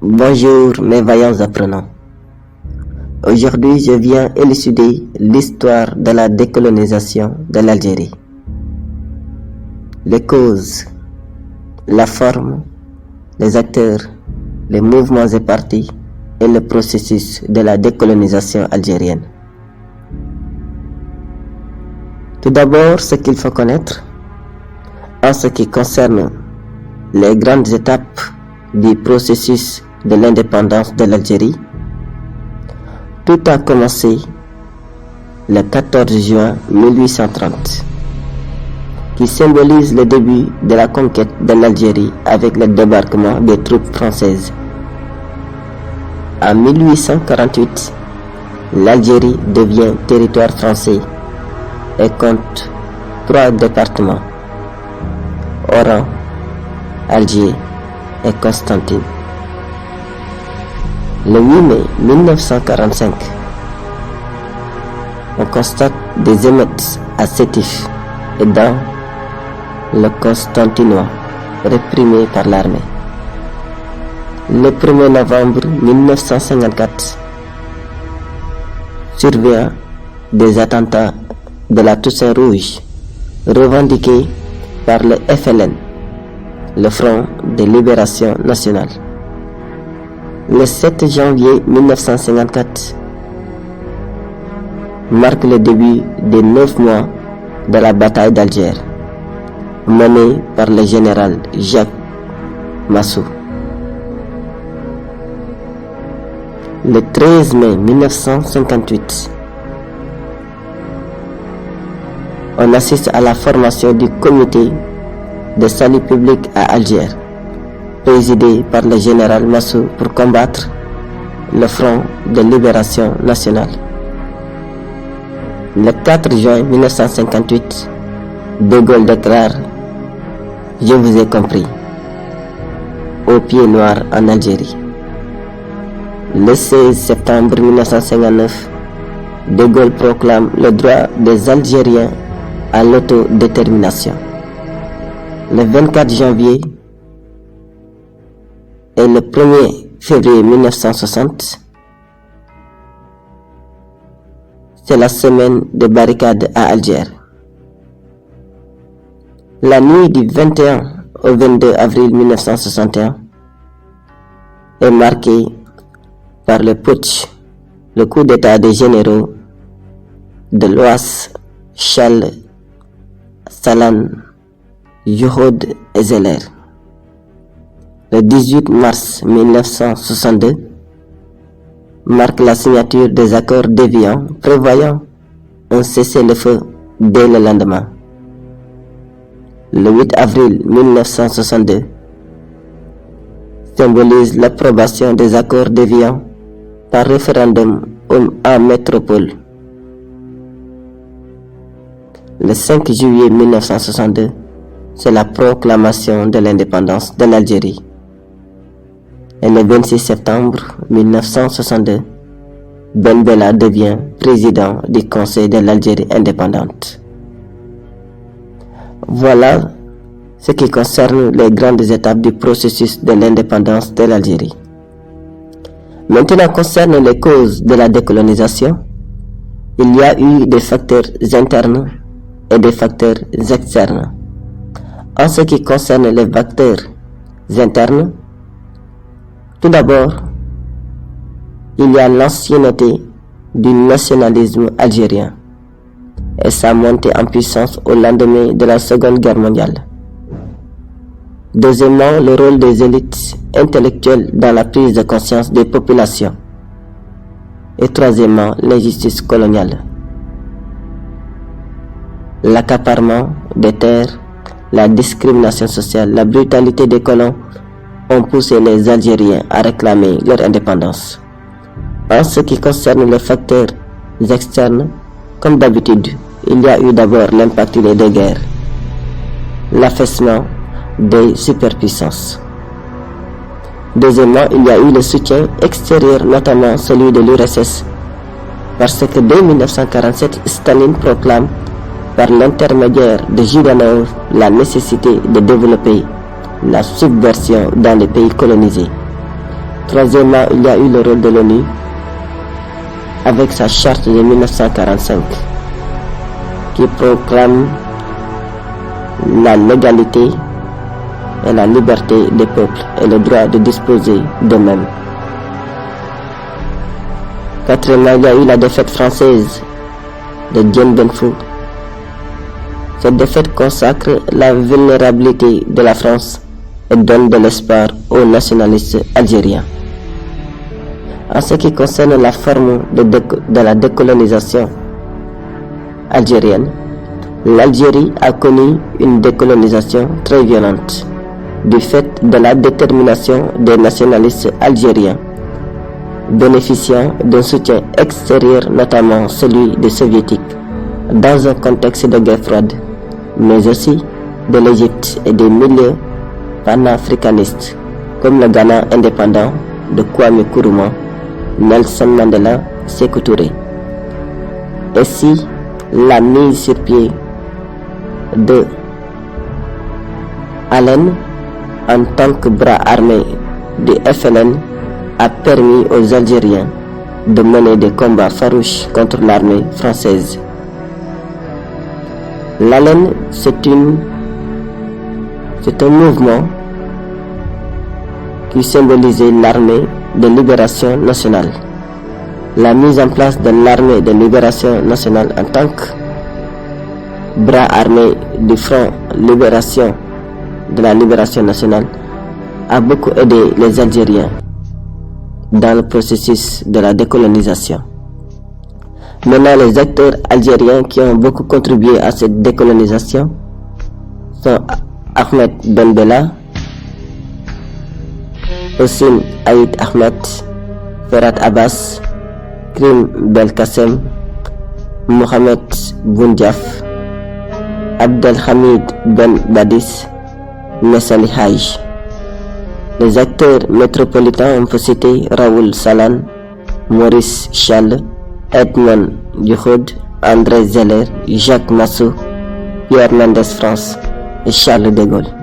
Bonjour mes vaillants apprenants. Aujourd'hui, je viens élucider l'histoire de la décolonisation de l'Algérie. Les causes, la forme, les acteurs, les mouvements et partis et le processus de la décolonisation algérienne. Tout d'abord, ce qu'il faut connaître en ce qui concerne les grandes étapes du processus de l'indépendance de l'Algérie. Tout a commencé le 14 juin 1830, qui symbolise le début de la conquête de l'Algérie avec le débarquement des troupes françaises. En 1848, l'Algérie devient territoire français et compte 3 départements: Oran, Alger et Constantine. Le 8 mai 1945, on constate des émeutes à Sétif et dans le Constantinois, réprimés par l'armée. Le 1er novembre 1954, survient des attentats de la Toussaint Rouge, revendiqués par le FLN, le Front de Libération Nationale. Le 7 janvier 1954 marque le début des 9 mois de la bataille d'Alger, menée par le général Jacques Massou. Le 13 mai 1958, on assiste à la formation du comité de salut public à Alger, présidé par le général Massou pour combattre le Front de Libération Nationale. Le 4 juin 1958, De Gaulle déclare « Je vous ai compris » au pied noir en Algérie. Le 16 septembre 1959, De Gaulle proclame le droit des Algériens à l'autodétermination. Le 24 janvier et le 1er février 1960, c'est la semaine de barricades à Alger. La nuit du 21 au 22 avril 1961 est marquée par le putsch, le coup d'état des généraux de Loas, Chal, Salan, Youhoud et Zeller. Le 18 mars 1962 marque la signature des accords d'Évian prévoyant un cessez-le-feu dès le lendemain. Le 8 avril 1962 symbolise l'approbation des accords d'Évian par référendum en métropole. Le 5 juillet 1962, c'est la proclamation de l'indépendance de l'Algérie. Et le 26 septembre 1962, Ben Bella devient président du Conseil de l'Algérie indépendante. Voilà ce qui concerne les grandes étapes du processus de l'indépendance de l'Algérie. Maintenant, concerne les causes de la décolonisation, il y a eu des facteurs internes et des facteurs externes. En ce qui concerne les facteurs internes, tout d'abord, il y a l'ancienneté du nationalisme algérien et sa montée en puissance au lendemain de la Seconde Guerre mondiale. Deuxièmement, le rôle des élites intellectuelles dans la prise de conscience des populations. Et troisièmement, l'injustice coloniale. L'accaparement des terres, la discrimination sociale, la brutalité des colons ont poussé les Algériens à réclamer leur indépendance. En ce qui concerne les facteurs externes, comme d'habitude, il y a eu d'abord l'impact des deux guerres, l'affaissement des superpuissances. Deuxièmement, il y a eu le soutien extérieur, notamment celui de l'URSS, parce que dès 1947, Staline proclame par l'intermédiaire de Jidanov la nécessité de développer la subversion dans les pays colonisés. Troisièmement, il y a eu le rôle de l'ONU avec sa charte de 1945 qui proclame la légalité et la liberté des peuples et le droit de disposer d'eux-mêmes. Quatrièmement, il y a eu la défaite française de Dien Bien Phu. Cette défaite consacre la vulnérabilité de la France et donne de l'espoir aux nationalistes algériens. En ce qui concerne la forme de la décolonisation algérienne, l'Algérie a connu une décolonisation très violente du fait de la détermination des nationalistes algériens, bénéficiant d'un soutien extérieur, notamment celui des soviétiques, dans un contexte de guerre froide, mais aussi de l'Égypte et des milieux panafricanistes comme le Ghana indépendant de Kwame Nkrumah, Nelson Mandela, Sékou Touré. Ainsi, la mise sur pied de Allen en tant que bras armé du FLN a permis aux Algériens de mener des combats farouches contre l'armée française. L'ALEN, c'est un mouvement qui symbolisait l'armée de libération nationale. La mise en place de l'armée de libération nationale en tant que bras armé du Front de la libération nationale a beaucoup aidé les Algériens dans le processus de la décolonisation. Maintenant, les acteurs algériens qui ont beaucoup contribué à cette décolonisation sont Ahmed Ben Bella, Hossein Aïd Ahmed, Ferhat Abbas, Krim Belkacem, Mohamed Boundiaf, Abdelhamid Ben Badis, Messali Haj. Les acteurs métropolitains, on peut citer Raoul Salan, Maurice Charles, Edmond Duhoud, André Zeller, Jacques Massou, Pierre Mendès France et Charles de Gaulle.